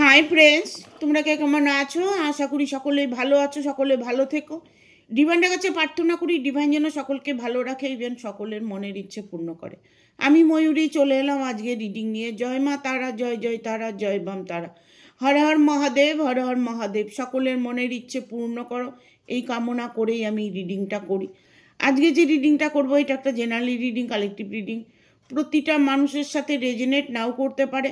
Hi friends, তোমরা কে কেমন আছো? আশা করি সকলে ভালো আছো, সকলে ভালো থেকো। ডিভাইনের কাছে প্রার্থনা করি ডিভাইন যেন সকলকে ভালো রাখে, ইভেন সকলের মনের ইচ্ছে পূর্ণ করে। আমি ময়ূরী চলে এলাম আজকে রিডিং নিয়ে। জয় মা তারা, জয় জয় তারা, জয় বাম তারা। হর হর মহাদেব, হর হর মহাদেব। সকলের মনের ইচ্ছে পূর্ণ করো, এই কামনা করেই আমি রিডিংটা করি। আজকে যে রিডিংটা করবো এটা একটা জেনারেলি রিডিং, কালেকটিভ রিডিং। প্রতিটা মানুষের সাথে রেজনেট নাও করতে পারে।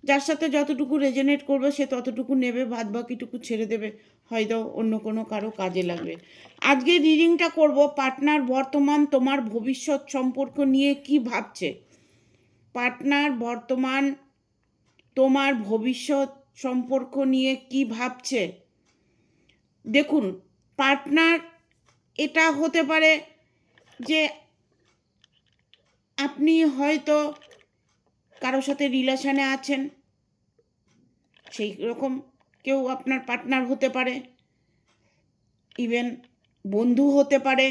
যার সাথে যতটুকু রেজনেট করবে সে ততটুকু নেবে, বাদ বাকিটুকু ছেড়ে দেবে, হয়তো অন্য কোনো কারো কাজে লাগবে। আজকে রিডিংটা করব পার্টনার বর্তমান তোমার ভবিষ্যৎ সম্পর্ক নিয়ে কি ভাবছে। পার্টনার বর্তমান তোমার ভবিষ্যৎ সম্পর্ক নিয়ে কি ভাবছে। দেখুন, পার্টনার এটা হতে পারে যে আপনি হয়তো কারোর সাথে রিলেশনে আছেন, সেই রকম কেউ আপনার পার্টনার হতে পারে। ইভেন বন্ধু হতে পারে,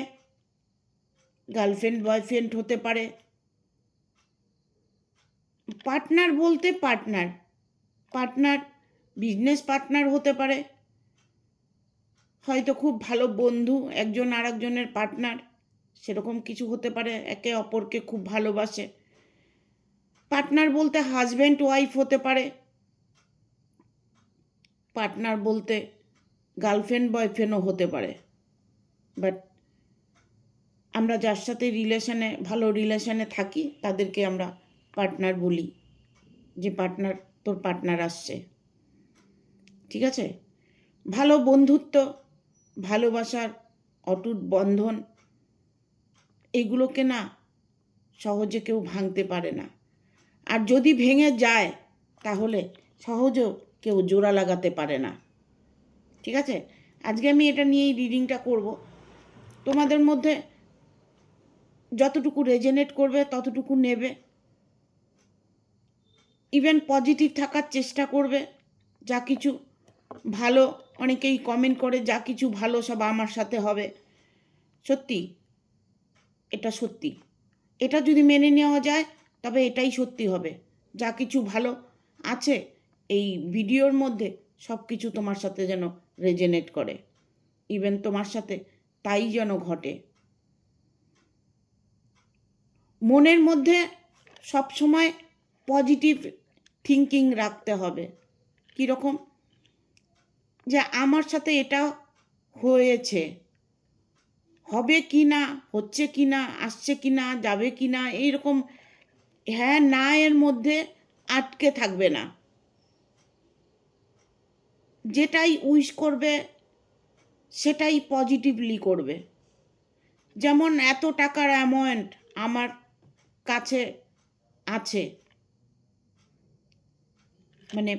গার্লফ্রেন্ড বয়ফ্রেন্ড হতে পারে। পার্টনার বলতে পার্টনার বিজনেস পার্টনার হতে পারে, হয়তো খুব ভালো বন্ধু, একজন আর একজনের পার্টনার, সেরকম কিছু হতে পারে, একে অপরকে খুব ভালোবাসে। পার্টনার বলতে হাজব্যান্ড ওয়াইফ হতে পারে। পার্টনার বলতে গার্লফ্রেন্ড বয়ফ্রেন্ডও হতে পারে। বাট আমরা যার সাথে রিলেশনে, ভালো রিলেশনে থাকি তাদেরকে আমরা পার্টনার বলি, যে পার্টনার, তোর পার্টনার আসছে। ঠিক আছে? ভালো বন্ধুত্ব, ভালোবাসার অটুট বন্ধন, এগুলোকে না সহজে কেউ ভাঙতে পারে না। আর যদি ভেঙে যায় তাহলে সহজেও কেউ জোড়া লাগাতে পারে না। ঠিক আছে? আজকে আমি এটা নিয়েই রিডিংটা করব। তোমাদের মধ্যে যতটুকু রেজনেট করবে ততটুকু নেবে। ইভেন পজিটিভ থাকার চেষ্টা করবে। যা কিছু ভালো, অনেকেই কমেন্ট করে যা কিছু ভালো সব আমার সাথে হবে। সত্যি, এটা সত্যি। এটা যদি মেনে নেওয়া যায় তবে এটাই সত্যি হবে। যা কিছু ভালো আছে এই ভিডিওর মধ্যে সব কিছু তোমার সাথে যেন রেজনেট করে। ইভেন তোমার সাথে তাই যেন ঘটে। মনের মধ্যে সবসময় পজিটিভ থিঙ্কিং রাখতে হবে। কীরকম? যে আমার সাথে এটা হয়েছে, হবে কি না, হচ্ছে কি না, আসছে কি না, যাবে কি না, এইরকম হ্যাঁ না এর মধ্যে আটকে থাকবে না। যেটাই উইশ করবে সেটাই পজিটিভলি করবে। যেমন এত টাকার অ্যামাউন্ট আমার কাছে আছে, মানে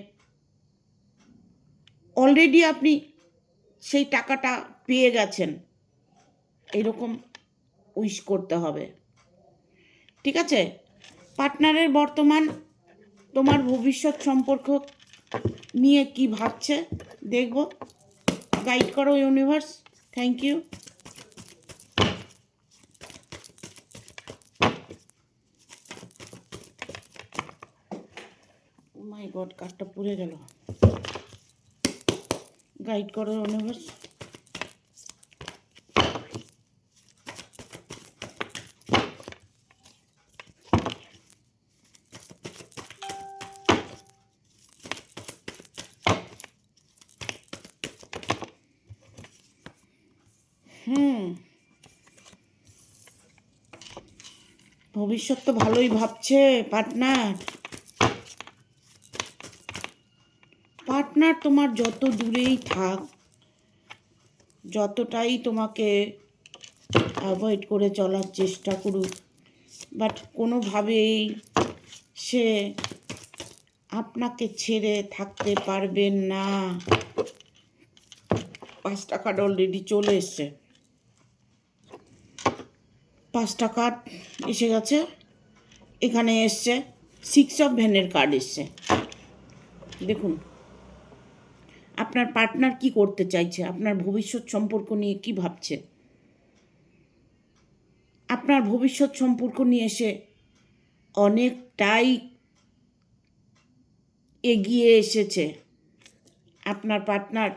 অলরেডি আপনি সেই টাকাটা পেয়ে গেছেন, এরকম উইশ করতে হবে। ঠিক আছে? পার্টনারের বর্তমান তোমার ভবিষ্যৎ সম্পর্ক নিয়ে কি ভাবছে দেখব। গাইড করো universe. Thank you. My god, কার্ডটা পুড়ে গেল। গাইড করো ইউনিভার্স। ভবিষ্যৎ তো ভালোই ভাবছে পার্টনার। পার্টনার তোমার যত দূরেই থাক, যতটাই তোমাকে অ্যাভয়েড করে চলার চেষ্টা করুক, বাট কোনোভাবেই সে আপনাকে ছেড়ে থাকতে পারবেন না। 5টা কার্ড অলরেডি চলে এসছে। 5টা কার্ড এসে গেছে। এখানে এসছে 6 অফ ভ্যানের কার্ড এসছে। দেখুন আপনার পার্টনার কি করতে চাইছে, আপনার ভবিষ্যৎ সম্পর্ক নিয়ে কি ভাবছে। আপনার ভবিষ্যৎ সম্পর্ক নিয়ে সে অনেকটাই এগিয়ে এসেছে। আপনার পার্টনার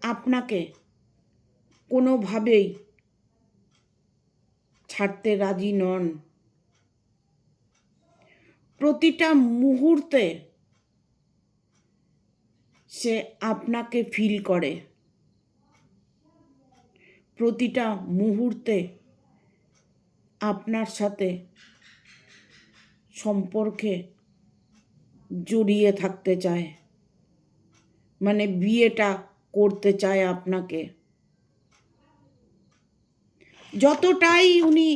আপনাকে কোনোভাবেই ছাড়তে রাজি নন। প্রতিটা মুহূর্তে সে আপনাকে ফিল করে, প্রতিটা মুহূর্তে আপনার সাথে সম্পর্কে জড়িয়ে থাকতে চায়, মানে বিয়েটা করতে চায় আপনাকে। যতটাই উনি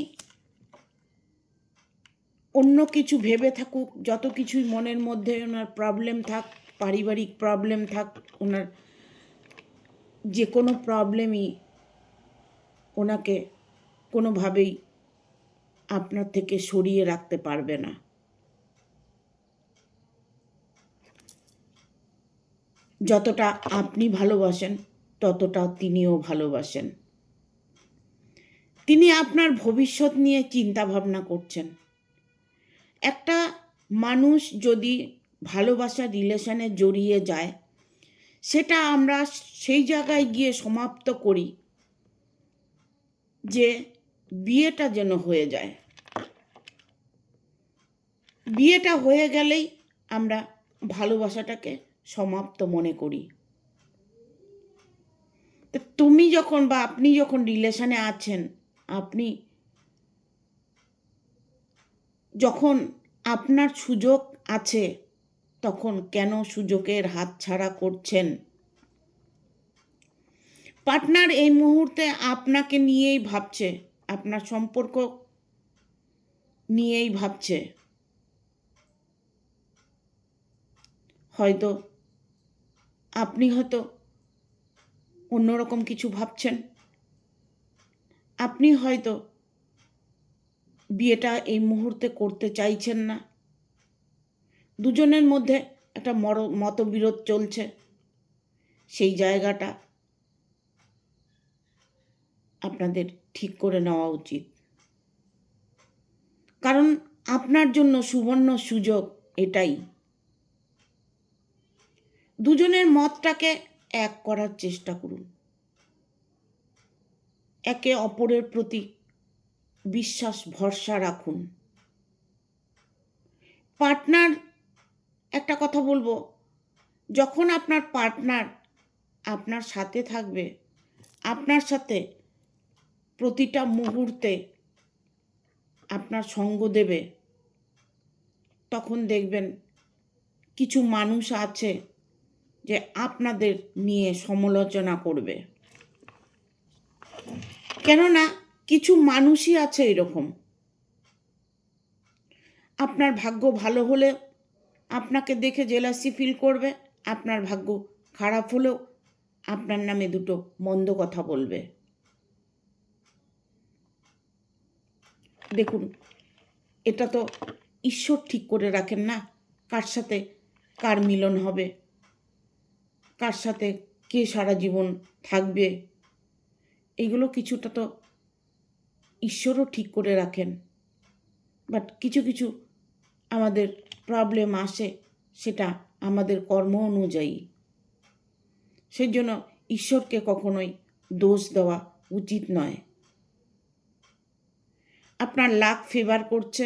অন্য কিছু ভেবে থাকুক, যত কিছুই মনের মধ্যে ওনার প্রবলেম থাক, পারিবারিক প্রবলেম থাক, ওনার যে কোনো প্রবলেমই ওনাকে কোনোভাবেই আপনার থেকে সরিয়ে রাখতে পারবে না। যতটা আপনি ভালোবাসেন ততটা তিনিও ভালোবাসেন। তিনি আপনার ভবিষ্যৎ নিয়ে চিন্তা ভাবনা করছেন। একটা মানুষ যদি ভালোবাসার রিলেশনে জড়িয়ে যায়, সেটা আমরা সেই জায়গায় গিয়ে সমাপ্ত করি যে বিয়েটা যেন হয়ে যায়। বিয়েটা হয়ে গেলেই আমরা ভালোবাসাটাকে সমাপ্ত মনে করি। তো তুমি যখন বা আপনি যখন রিলেশনে আছেন, আপনি যখন আপনার সুযোগ আছে, তখন কেন সুযোগের হাতছাড়া করছেন? পার্টনার এই মুহূর্তে আপনাকে নিয়েই ভাবছে, আপনার সম্পর্ক নিয়েই ভাবছে। হয়তো আপনি হয়তো অন্যরকম কিছু ভাবছেন। আপনি হয়তো বিয়েটা এই মুহূর্তে করতে চাইছেন না। দুজনের মধ্যে একটা মতবিরোধ চলছে। সেই জায়গাটা আপনাদের ঠিক করে নেওয়া উচিত। কারণ আপনার জন্য সুবর্ণ সুযোগ এটাই। দুজনের মতটাকে এক করার চেষ্টা করুন। একে অপরের প্রতি বিশ্বাস ভরসা রাখুন। পার্টনার, একটা কথা বলবো, যখন আপনার পার্টনার আপনার সাথে থাকবে, আপনার সাথে প্রতিটা মুহূর্তে আপনার সঙ্গ দেবে, তখন দেখবেন কিছু মানুষ আছে যে আপনাদের নিয়ে সমালোচনা করবে। কেননা কিছু মানুষই আছে এরকম। আপনার ভাগ্য ভালো হলে আপনাকে দেখে জেলাসি ফিল করবে, আপনার ভাগ্য খারাপ হলেও আপনার নামে দুটো মন্দ কথা বলবে। দেখুন, এটা তো ঈশ্বর ঠিক করে রাখেন না কার সাথে কার মিলন হবে, কার সাথে কে সারা জীবন থাকবে। এগুলো কিছুটা তো ঈশ্বরও ঠিক করে রাখেন। বাট কিছু কিছু আমাদের প্রবলেম আসে, সেটা আমাদের কর্ম অনুযায়ী। সেই জন্য ঈশ্বরকে কখনোই দোষ দেওয়া উচিত নয়। আপনার লাক ফেভার করছে,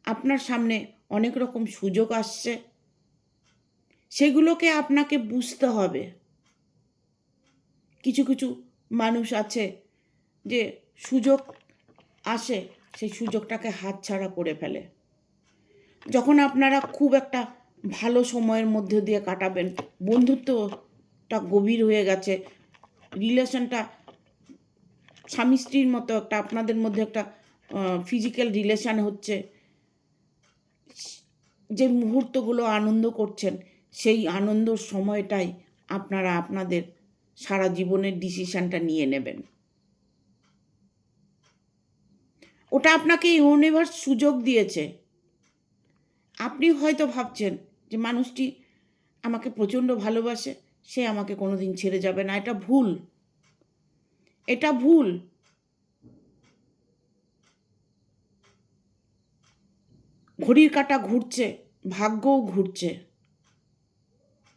আপনার সামনে অনেক রকম সুযোগ আসছে, সেগুলোকে আপনাকে বুঝতে হবে। কিছু কিছু মানুষ আছে যে সুযোগ আসে, সেই সুযোগটাকে হাতছাড়া করে ফেলে। যখন আপনারা খুব একটা ভালো সময়ের মধ্যে দিয়ে কাটাবেন, বন্ধুত্বটা গভীর হয়ে গেছে, রিলেশনটা স্বামী স্ত্রীর মতো একটা আপনাদের মধ্যে একটা ফিজিক্যাল রিলেশন হচ্ছে, যে মুহূর্তগুলো আনন্দ করছেন, সেই আনন্দর সময়টাই আপনারা আপনাদের সারা জীবনের ডিসিশনটা নিয়ে নেবেন। ওটা আপনাকে ইউনিভার্স সুযোগ দিয়েছে। আপনি হয়তো ভাবছেন যে মানুষটি আমাকে প্রচণ্ড ভালোবাসে, সে আমাকে কোনোদিন ছেড়ে যাবে না। এটা ভুল, এটা ভুল। ঘড়ির কাঁটা ঘুরছে, ভাগ্যও ঘুরছে।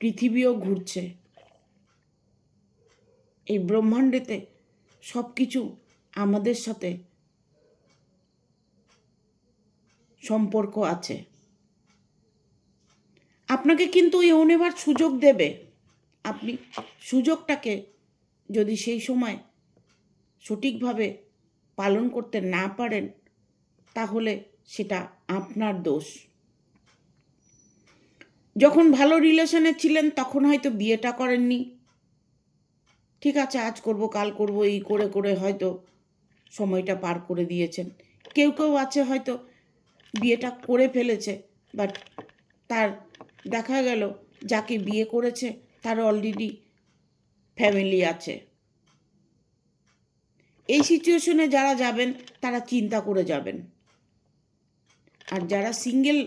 পৃথিবীও ঘুরছে, এই ব্রহ্মাণ্ডেতে সব কিছু আমাদের সাথে সম্পর্ক আছে। আপনাকে কিন্তু এই ইউনিভার্স সুযোগ দেবে। আপনি সুযোগটাকে যদি সেই সময় সঠিকভাবে পালন করতে না পারেন, তাহলে সেটা আপনার দোষ। যখন ভালো রিলেশনে ছিলেন তখন হয়তো বিয়েটা করেননি, ঠিক আছে আজ করব কাল করব এই করে করে হয়তো সময়টা পার করে দিয়েছেন। কেউ কেউ আছে হয়তো বিয়েটা করে ফেলেছে, বাট তার দেখা গেল যাকে বিয়ে করেছে তার অলরেডি ফ্যামিলি আছে। এই সিচুয়েশনে যারা যাবেন তারা চিন্তা করে যাবেন। আর যারা সিঙ্গেল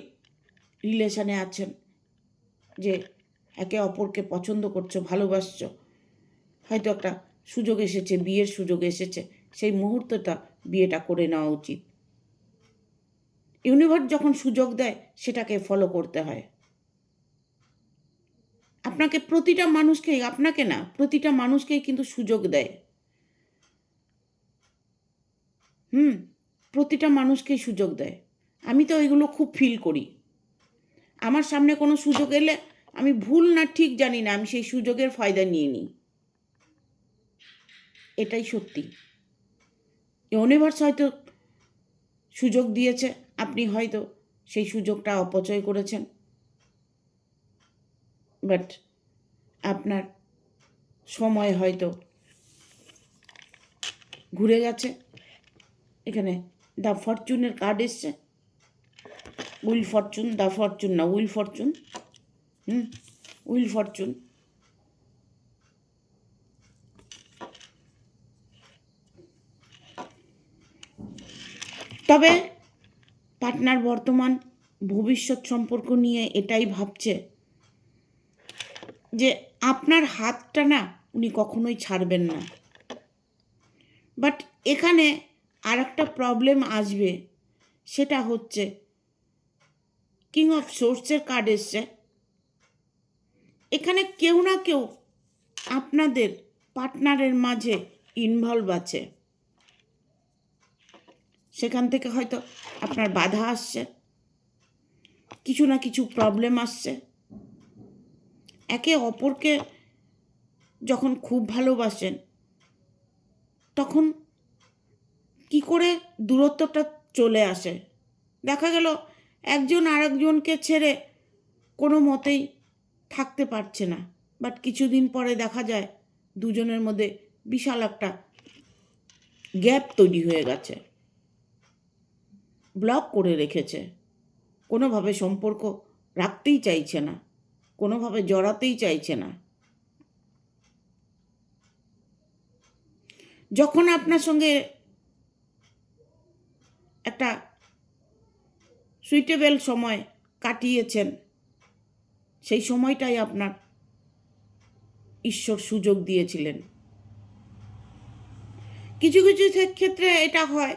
রিলেশনে আছেন, যে একে অপরকে পছন্দ করছো, ভালোবাসছো, হয়তো একটা সুযোগ এসেছে, বিয়ের সুযোগ এসেছে, সেই মুহূর্তটা বিয়েটা করে নেওয়া উচিত। ইউনিভার্স যখন সুযোগ দেয় সেটাকে ফলো করতে হয়। আপনাকে প্রতিটা মানুষকেই, আপনাকে না, প্রতিটা মানুষকেই কিন্তু সুযোগ দেয়। প্রতিটা মানুষকেই সুযোগ দেয়। আমি তো এগুলো খুব ফিল করি। আমার সামনে কোনো সুযোগ এলে আমি ভুল না ঠিক জানি না, আমি সেই সুযোগের ফায়দা নিয়ে নিই। এটাই সত্যি। ইউনিভার্স হয়তো সুযোগ দিয়েছে, আপনি হয়তো সেই সুযোগটা অপচয় করেছেন, বাট আপনার সময় হয়তো ঘুরে গেছে। এখানে দ্য ফরচুনের কার্ড এসছে, উইল ফরচুন, দ্য ফরচুন না, উইল ফরচুন। Will Fortune. তবে পার্টনার বর্তমান ভবিষ্যৎ সম্পর্ক নিয়ে এটাই ভাবছে যে আপনার হাতটা না উনি কখনোই ছাড়বেন না। বাট এখানে আর একটা প্রবলেম আসবে, সেটা হচ্ছে কিং অফ সোর্সের কার্ড এসছে। এখানে কেউ না কেউ আপনাদের পার্টনারের মাঝে ইনভলভ আছে। সেখান থেকে হয়তো আপনার বাধা আসছে, কিছু না কিছু প্রবলেম আসছে। একে অপরকে যখন খুব ভালোবাসেন তখন কি করে দূরত্বটা চলে আসে। দেখা গেল একজন আরেকজনকে ছেড়ে কোনো মতেই থাকতে পারছে না, বাট কিছুদিন পরে দেখা যায় দুজনের মধ্যে বিশাল একটা গ্যাপ তৈরি হয়ে গেছে, ব্লক করে রেখেছে, কোনোভাবে সম্পর্ক রাখতেই চাইছে না, কোনোভাবে জড়াতেই চাইছে না। যখন আপনার সঙ্গে একটা সুইটেবল সময় কাটিয়েছেন, সেই সময়টাই আপনার ঈশ্বর সুযোগ দিয়েছিলেন। কিছু কিছু ক্ষেত্রে এটা হয়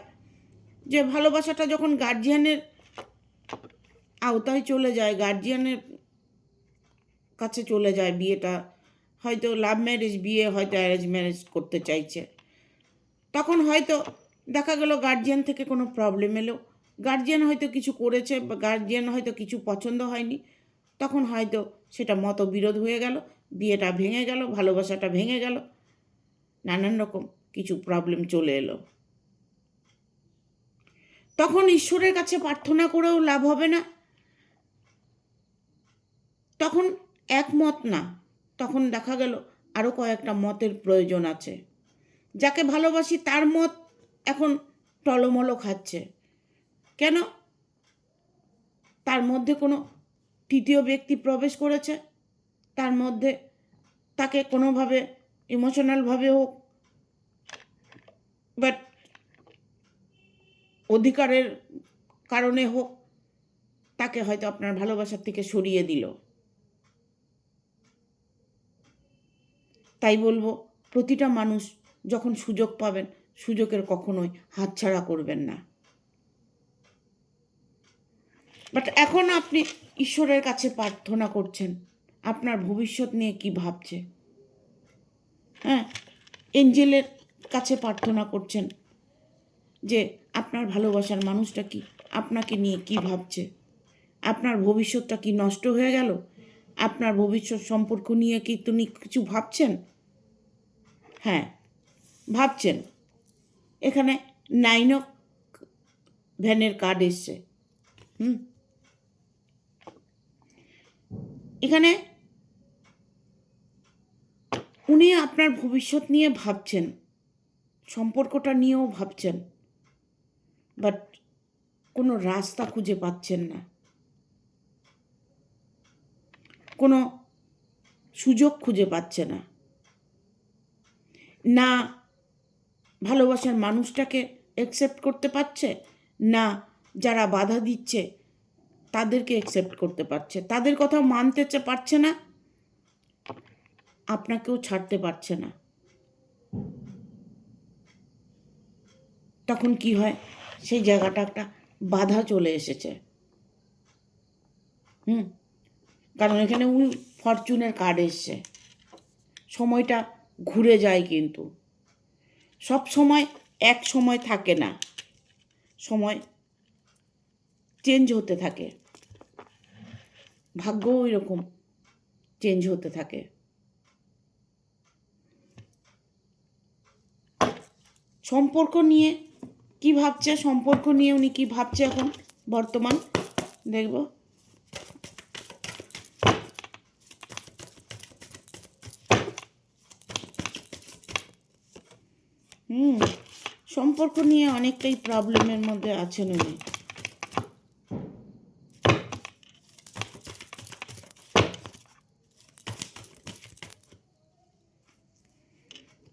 যে ভালোবাসাটা যখন গার্জিয়ানের আওতায় চলে যায়, গার্জিয়ানের কাছে চলে যায়, বিয়েটা হয়তো লাভ ম্যারেজ বিয়ে, হয়তো অ্যারেঞ্জ ম্যারেজ করতে চাইছে, তখন হয়তো দেখা গেল গার্জিয়ান থেকে কোনো প্রবলেম এলো, গার্জিয়ান হয়তো কিছু করেছে বা গার্জিয়ান হয়তো কিছু পছন্দ হয়নি, তখন হয়তো সেটা মতবিরোধ হয়ে গেল, বিয়েটা ভেঙে গেল, ভালোবাসাটা ভেঙে গেল, নানান রকম কিছু প্রবলেম চলে এলো। তখন ঈশ্বরের কাছে প্রার্থনা করেও লাভ হবে না, তখন একমত না, তখন দেখা গেল আরও কয়েকটা মতের প্রয়োজন আছে। যাকে ভালোবাসি তার মত এখন টলমলো খাচ্ছে। কেন? তার মধ্যে কোনো তৃতীয় ব্যক্তি প্রবেশ করেছে, তার মধ্যে তাকে কোনোভাবে ইমোশনালভাবে হোক, বাট অধিকারের কারণে হোক, তাকে হয়তো আপনার ভালোবাসার থেকে সরিয়ে দিল। তাই বলবো, প্রতিটা মানুষ যখন সুযোগ পাবেন, সুযোগের কখনোই হাতছাড়া করবেন না। বাট এখন আপনি ঈশ্বরের কাছে প্রার্থনা করছেন, আপনার ভবিষ্যৎ নিয়ে কি ভাবছে। হ্যাঁ, এঞ্জেলের কাছে প্রার্থনা করছেন যে আপনার ভালোবাসার মানুষটা কি আপনাকে নিয়ে কি ভাবছে। আপনার ভবিষ্যৎটা কি নষ্ট হয়ে গেল? আপনার ভবিষ্যৎ সম্পর্ক নিয়ে কি তিনি কিছু ভাবছেন? হ্যাঁ, ভাবছেন। এখানে 9 অফ ভ্যানের কার্ড এসছে। এখানে উনি আপনার ভবিষ্যৎ নিয়ে ভাবছেন, সম্পর্কটা নিয়েও ভাবছেন, বাট কোনো রাস্তা খুঁজে পাচ্ছেন না, কোনো সুযোগ খুঁজে পাচ্ছে না। না ভালোবাসার মানুষটাকে অ্যাকসেপ্ট করতে পারছে, না যারা বাধা দিচ্ছে তাদেরকে অ্যাকসেপ্ট করতে পারছে, তাদের কথা মানতে পারছে না, আপনাকেও ছাড়তে পারছে না। তখন কি হয়, সেই জায়গাটা একটা বাধা চলে এসেছে। কারণ এখানে ফরচুনের কার্ড এসছে। সময়টা ঘুরে যায়, কিন্তু সব সময় এক সময় থাকে না, সময় চেঞ্জ হতে থাকে, ভাগ্যও এরকম চেঞ্জ হতে থাকে। সম্পর্ক নিয়ে কি ভাবছে, সম্পর্ক নিয়ে উনি কি ভাবছে এখন বর্তমান দেখব। সম্পর্ক নিয়ে অনেকটাই প্রবলেমের মধ্যে আছেন উনি।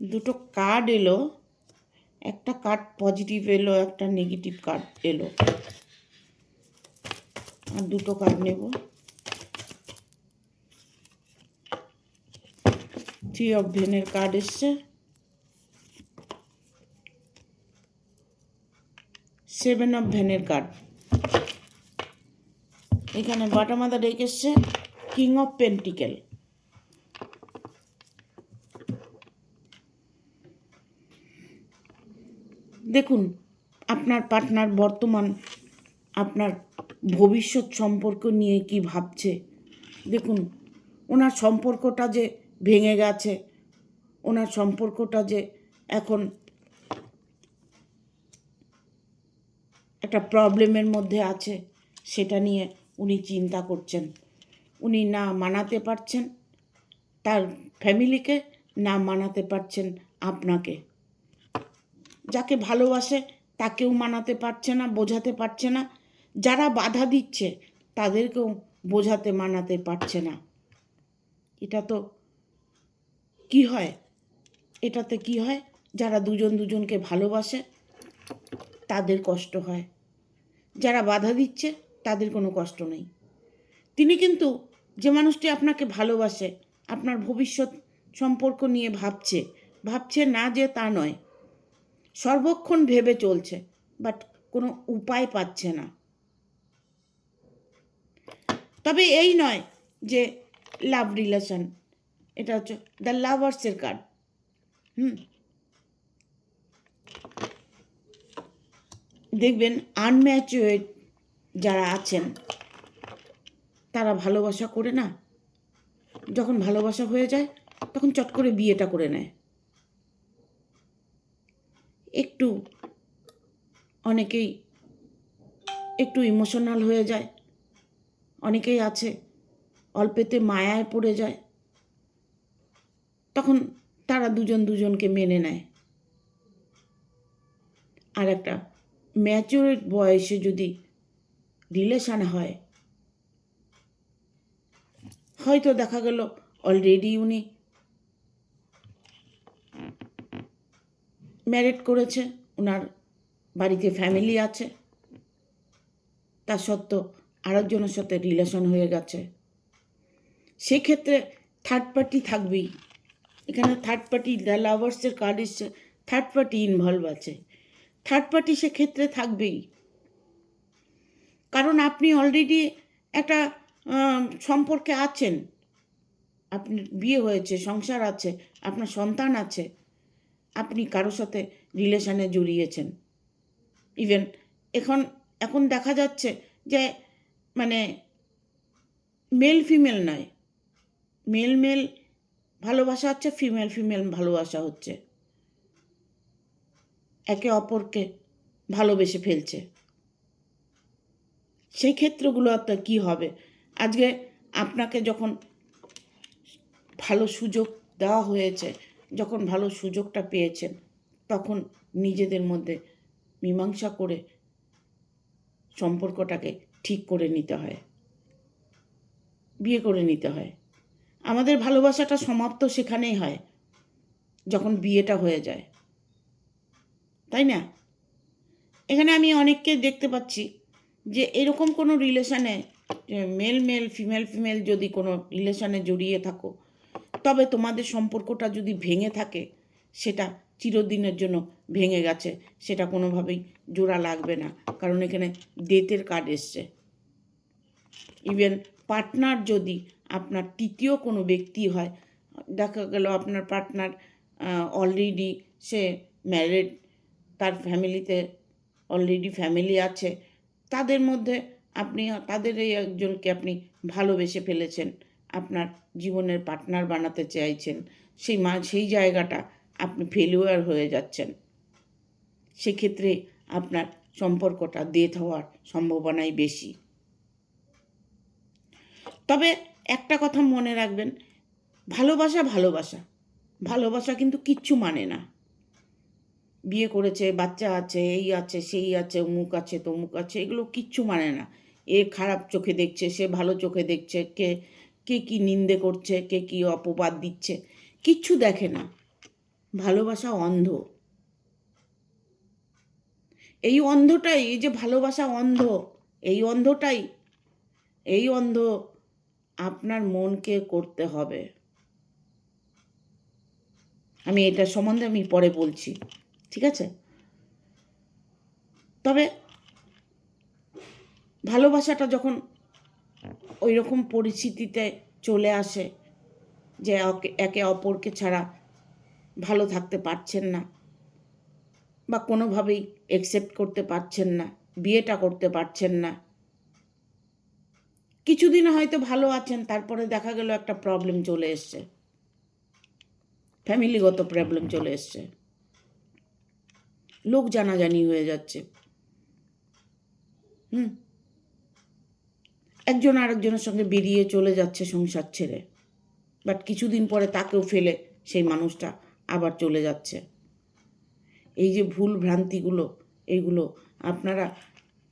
দুটো কার্ড এলো, একটা কার্ড পজিটিভ এলো, একটা নেগেটিভ কার্ড এলো, আর দুটো কার্ড নেব। 3 অফ ভেনের কার্ড এসছে, 7 অফ ভেনের কার্ড। এখানে বাটা মাথা ডেক এসছে কিং অফ পেন্টিকেল। দেখুন আপনার পার্টনার বর্তমান আপনার ভবিষ্যৎ সম্পর্ক নিয়ে কি ভাবছে। দেখুন ওনার সম্পর্কটা যে ভেঙে গেছে, ওনার সম্পর্কটা যে এখন একটা প্রবলেমের মধ্যে আছে, সেটা নিয়ে উনি চিন্তা করছেন। উনি না মানাতে পারছেন তার ফ্যামিলিকে, না মানাতে পারছেন আপনাকে। যাকে ভালোবাসে তাকেও মানাতে পারছে না, বোঝাতে পারছে না। যারা বাধা দিচ্ছে তাদেরকেও বোঝাতে মানাতে পারছে না। এটা তো কি হয়, এটাতে কি হয়, যারা দুজন দুজনকে ভালোবাসে তাদের কষ্ট হয়, যারা বাধা দিচ্ছে তাদের কোনো কষ্ট নেই। তিনি কিন্তু যে মানুষটি আপনাকে ভালোবাসে, আপনার ভবিষ্যৎ সম্পর্ক নিয়ে ভাবছে না যে তা নয়, সর্বক্ষণ ভেবে চলছে, বাট কোনো উপায় পাচ্ছে না। তবে এই নয় যে লাভ রিলেশন, এটা হচ্ছে দ্য লাভার্সের কার্ড। দেখবেন আনম্যাচুয়ার্ড যারা আছেন তারা ভালোবাসা করে না, যখন ভালোবাসা হয়ে যায় তখন চট করে বিয়েটা করে নেয়। অনেকেই একটু ইমোশনাল হয়ে যায়, অনেকেই আছে অল্পেতে মায়ায় পড়ে যায়, তখন তারা দুজন দুজনকে মেনে নেয়। আর একটা ম্যাচিউরড বয়সে যদি রিলেশান হয়, হয়তো দেখা গেল অলরেডি উনি ম্যারিড করেছে, ওনার বাড়িতে ফ্যামিলি আছে, তা সত্ত্বেও আরেকজনের সাথে রিলেশন হয়ে গেছে। সেক্ষেত্রে থার্ড পার্টি থাকবেই। এখানে থার্ড পার্টি, দ্য লাভার্সের কার্ড এসছে, থার্ড পার্টি ইনভলভ আছে। থার্ড পার্টি সেক্ষেত্রে থাকবেই, কারণ আপনি অলরেডি একটা সম্পর্কে আছেন, আপনার বিয়ে হয়েছে, সংসার আছে, আপনার সন্তান আছে, আপনি কারোর সাথে রিলেশানে জড়িয়েছেন। ইভেন এখন দেখা যাচ্ছে যে মানে মেল ফিমেল নয়, মেল মেল ভালোবাসা হচ্ছে, ফিমেল ফিমেল ভালোবাসা হচ্ছে, একে অপরকে ভালোবেসে ফেলছে। সেই ক্ষেত্রগুলো তো কী হবে? আজকে আপনাকে যখন ভালো সুযোগ দেওয়া হয়েছে, যখন ভালো সুযোগটা পেয়েছেন, তখন নিজেদের মধ্যে মীমাংসা করে সম্পর্কটাকে ঠিক করে নিতে হয়, বিয়ে করে নিতে হয়। আমাদের ভালোবাসাটা সমাপ্ত সেখানেই হয়, যখন বিয়েটা হয়ে যায়, তাই না? এখানে আমি অনেককে দেখতে পাচ্ছি যে এরকম কোনো রিলেশানে, মেল মেল ফিমেল ফিমেল যদি কোনো রিলেশানে জড়িয়ে থাকো, তবে তোমাদের সম্পর্কটা যদি ভেঙে থাকে, সেটা চিরদিনের জন্য ভেঙে গেছে, সেটা কোনোভাবেই জোড়া লাগবে না। কারণ এখানে ডেথের কার্ড এসছে। ইভেন পার্টনার যদি আপনার তৃতীয় কোনো ব্যক্তি হয়, দেখা গেল আপনার পার্টনার অলরেডি সে ম্যারিড, তার ফ্যামিলিতে অলরেডি ফ্যামিলি আছে, তাদের মধ্যে আপনি তাদের এই একজনকে আপনি ভালোবেসে ফেলেছেন, আপনার জীবনের পার্টনার বানাতে চাইছেন, সেই জায়গাটা আপনি ফেলিওর হয়ে যাচ্ছেন। সেক্ষেত্রে আপনার সম্পর্কটা ডেথ হওয়ার সম্ভাবনাই বেশি। তবে একটা কথা মনে রাখবেন, ভালোবাসা ভালোবাসা ভালোবাসা কিন্তু কিচ্ছু মানে না। বিয়ে করেছে, বাচ্চা আছে, এই আছে, সেই আছে, অমুক আছে, তমুক আছে, এগুলো কিচ্ছু মানে না। এ খারাপ চোখে দেখছে, সে ভালো চোখে দেখছে, কে কে কী নিন্দে করছে, কে কী অপবাদ দিচ্ছে, কিচ্ছু দেখে না। ভালোবাসা অন্ধ। এই অন্ধটাই, এই যে ভালোবাসা অন্ধ, এই অন্ধ আপনার মনকে করতে হবে। আমি এটা সম্বন্ধে আমি পরে বলছি, ঠিক আছে? তবে ভালোবাসাটা যখন ওই রকম পরিস্থিতিতে চলে আসে যে একে অপরকে ছাড়া ভালো থাকতে পারছেন না, বা কোনোভাবেই অ্যাকসেপ্ট করতে পারছেন না, বিয়েটা করতে পারছেন না, কিছুদিন হয়তো ভালো আছেন, তারপরে দেখা গেল একটা প্রবলেম চলে এসছে, ফ্যামিলিগত প্রবলেম চলে এসছে, লোক জানাজানি হয়ে যাচ্ছে, একজন আরেকজনের সঙ্গে বেরিয়ে চলে যাচ্ছে সংসার ছেড়ে, বাট কিছুদিন পরে তাকেও ফেলে সেই মানুষটা আবার চলে যাচ্ছে। এই যে ভুল ভ্রান্তিগুলো, এইগুলো আপনারা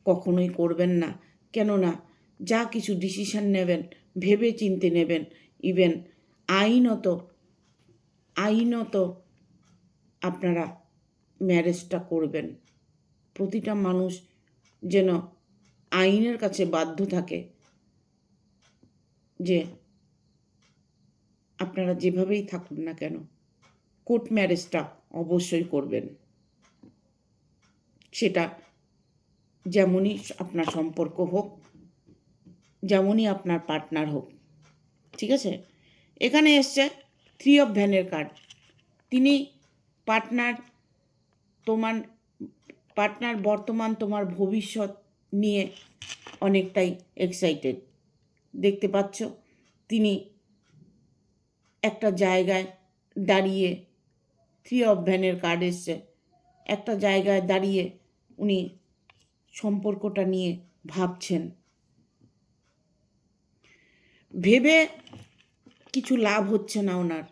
কখনোই করবেন না। কেননা যা কিছু ডিসিশন নেবেন ভেবে চিন্তে নেবেন। ইভেন আইনত আপনারা ম্যারেজটা করবেন। প্রতিটা মানুষ যেন আইনের কাছে বাধ্য থাকে যে আপনারা যেভাবেই থাকুন না কেন, কোর্ট ম্যারেজটা অবশ্যই করবেন। সেটা যেমনই আপনার সম্পর্ক হোক, যেমনই আপনার পার্টনার হোক, ঠিক আছে? এখানে এসছে 3 অফ ভ্যানের কার্ড। তিনি পার্টনার বর্তমান তোমার ভবিষ্যৎ নিয়ে অনেকটাই এক্সাইটেড দেখতে পাচ্ছ। তিনি একটা জায়গায় দাঁড়িয়ে, 3 অফ ভ্যানের কার্ড এসছে, একটা জায়গায় দাঁড়িয়ে উনি সম্পর্কটা নিয়ে ভাবছেন। ভেবে কিছু লাভ হচ্ছে না ওনার।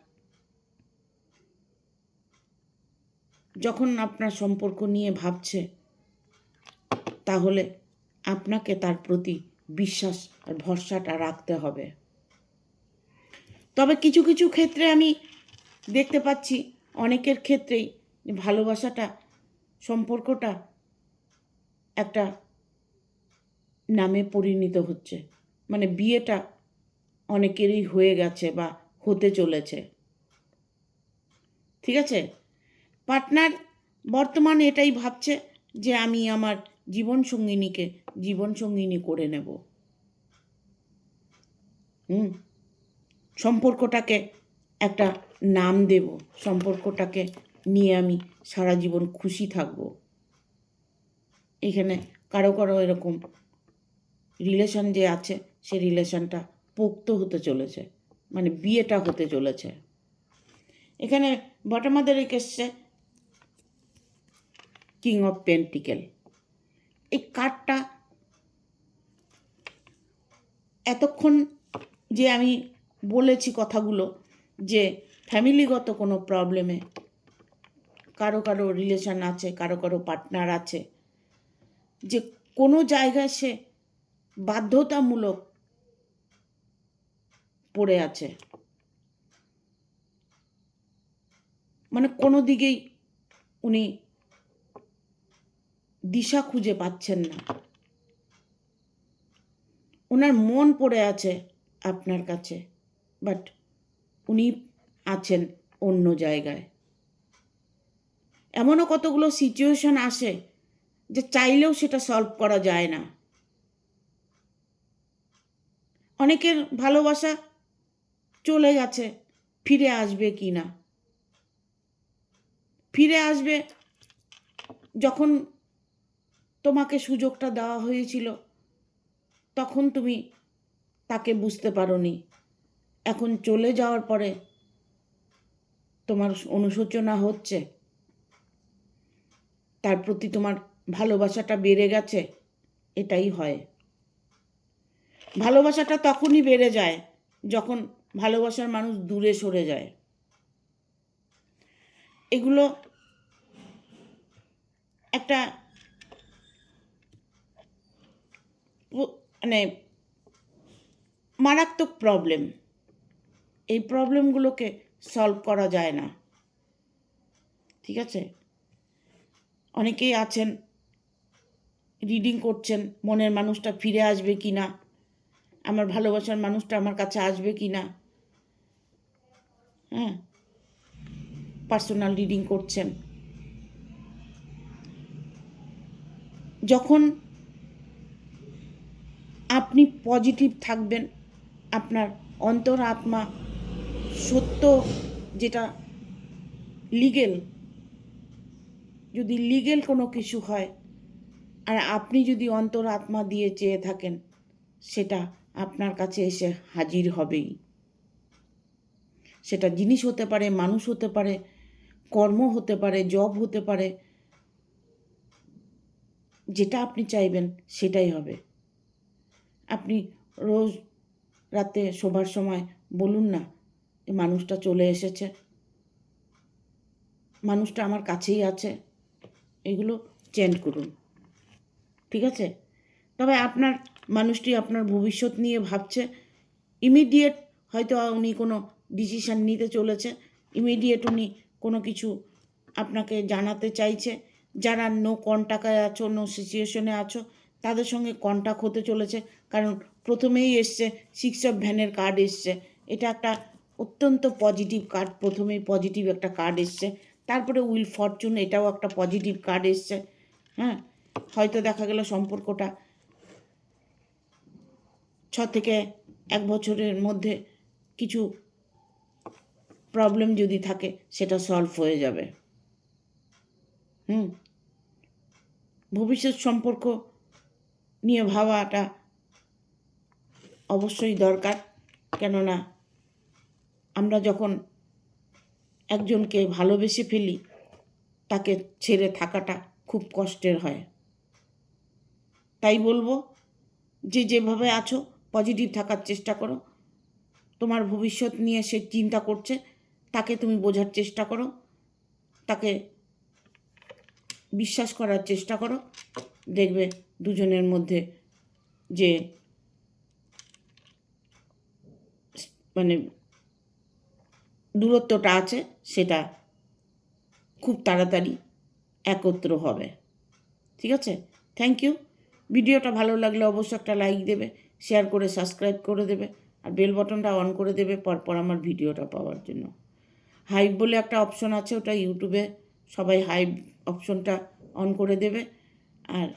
যখন আপনার সম্পর্ক নিয়ে ভাবছে, তাহলে আপনাকে তার প্রতি বিশ্বাস আর ভরসাটা রাখতে হবে। তবে কিছু কিছু ক্ষেত্রে আমি দেখতে পাচ্ছি, অনেকের ক্ষেত্রেই ভালোবাসাটা, সম্পর্কটা একটা নামে পরিণত হচ্ছে, মানে বিয়েটা অনেকেরই হয়ে গেছে বা হতে চলেছে, ঠিক আছে? পার্টনার বর্তমানে এটাই ভাবছে যে আমি আমার জীবনসঙ্গিনী করে নেব। সম্পর্কটাকে একটা নাম দেব, সম্পর্কটাকে নিয়ে আমি সারা জীবন খুশি থাকব। এখানে কারো কারো এরকম রিলেশন যে আছে সে রিলেশনটা পোক্ত হতে চলেছে, মানে বিয়েটা হতে চলেছে। এখানে বটম অফ দ্য ডেক এসছে কিং অফ পেন্টিকেল। এই কার্ডটা এতক্ষণ যে আমি বলেছি কথাগুলো, যে ফ্যামিলিগত কোনো প্রবলেমে কারো কারো রিলেশন আছে, কারো কারো পার্টনার আছে, যে কোনো জায়গায় সে বাধ্যতামূলক পড়ে আছে, মানে কোনো দিকেই উনি দিশা খুঁজে পাচ্ছেন না। ওনার মন পড়ে আছে আপনার কাছে, বাট উনি আছেন অন্য জায়গায়। এমনও কতগুলো সিচুয়েশন আসে যে চাইলেও সেটা সলভ করা যায় না। অনেকের ভালোবাসা চলে গেছে, ফিরে আসবে কি না, ফিরে আসবে যখন তোমাকে সুযোগটা দেওয়া হয়েছিল তখন তুমি তাকে বুঝতে পারোনি। এখন চলে যাওয়ার পরে তোমার অনুশোচনা হচ্ছে, তার প্রতি তোমার ভালোবাসাটা বেড়ে গেছে। এটাই হয়। ভালোবাসাটা তখনই বেড়ে যায় যখন ভালোবাসার মানুষ দূরে সরে যায়। এগুলো একটা মানে মারাত্মক প্রবলেম। এই প্রবলেমগুলোকে সলভ করা যায় না, ঠিক আছে? অনেকেই আছেন রিডিং করছেন, মনের মানুষটা ফিরে আসবে কি না, আমার ভালোবাসার মানুষটা আমার কাছে আসবে কি না, হ্যাঁ, পার্সোনাল রিডিং করছেন। যখন আপনি পজিটিভ থাকবেন, আপনার অন্তর আত্মা সত্য, যেটা লিগেল, যদি লিগেল কোনো কিছু হয় আর আপনি যদি অন্তর আত্মা দিয়ে চেয়ে থাকেন, সেটা আপনার কাছে এসে হাজির হবেই। সেটা জিনিস হতে পারে, মানুষ হতে পারে, কর্ম হতে পারে, জব হতে পারে, যেটা আপনি চাইবেন সেটাই হবে। আপনি রোজ রাতে শোবার সময় বলুন না, এই মানুষটা চলে এসেছে, মানুষটা আমার কাছেই আছে, এগুলো চেঞ্জ করুন, ঠিক আছে? তবে আপনার মানুষটি আপনার ভবিষ্যৎ নিয়ে ভাবছে। ইমিডিয়েট হয়তো উনি কোনো ডিসিশান নিতে চলেছে, ইমিডিয়েট উনি কোনো কিছু আপনাকে জানাতে চাইছে। যারা নো কন্টাক্টে আছো, নো সিচুয়েশনে আছো, তাদের সঙ্গে কন্টাক্ট হতে চলেছে। কারণ প্রথমেই এসছে 6 অফ ভ্যানের কার্ড এসছে, এটা একটা অত্যন্ত পজিটিভ কার্ড। প্রথমেই পজিটিভ একটা কার্ড এসছে, তারপরে উইল ফরচুন, এটাও একটা পজিটিভ কার্ড এসছে। হ্যাঁ, হয়তো দেখা গেল সম্পর্কটা 6 থেকে 1 বছরের মধ্যে কিছু প্রবলেম যদি থাকে সেটা সলভ হয়ে যাবে। ভবিষ্যৎ সম্পর্ক নিয়ে ভাবাটা অবশ্যই দরকার। কেননা আমরা যখন একজনকে ভালোবেসে ফেলি, তাকে ছেড়ে থাকাটা খুব কষ্টের হয়। তাই বলবো যে যেভাবে আছো পজিটিভ থাকার চেষ্টা করো। তোমার ভবিষ্যৎ নিয়ে সে চিন্তা করছে, তাকে তুমি বোঝার চেষ্টা করো, তাকে বিশ্বাস করার চেষ্টা করো। দেখবে দুজনের মধ্যে যে মানে দূরত্বটা আছে সেটা খুব তাড়াতাড়ি একত্র হবে, ঠিক আছে? Thank you. ভিডিওটা ভালো লাগলে অবশ্যই একটা লাইক দেবে, শেয়ার করে সাবস্ক্রাইব করে দেবে, আর বেল বটনটা অন করে দেবে পরপর আমার ভিডিওটা পাওয়ার জন্য। হাইপ বলে একটা অপশন আছে, ওটা ইউটিউবে সবাই হাইপ অপশনটা অন করে দেবে। আর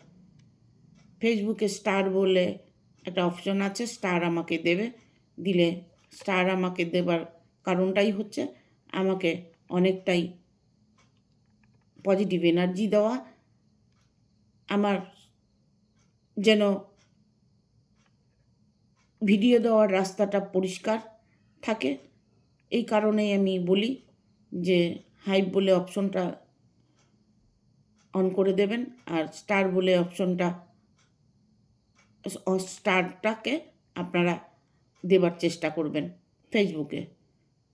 ফেসবুকে স্টার বলে একটা অপশন আছে, স্টার আমাকে দেবে, দিলে স্টার আমাকে দেবার কারণটাই হচ্ছে আমাকে অনেকটাই পজিটিভ এনার্জি দেওয়া, আমার যেন ভিডিও দেওয়ার রাস্তাটা পরিষ্কার থাকে। এই কারণেই আমি বলি যে হাইপ বলে অপশনটা অন করে দেবেন, আর স্টার বলে অপশনটা স্টারটাকে আপনারা দেবার চেষ্টা করবেন ফেসবুকে।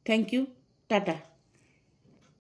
Thank you, tata.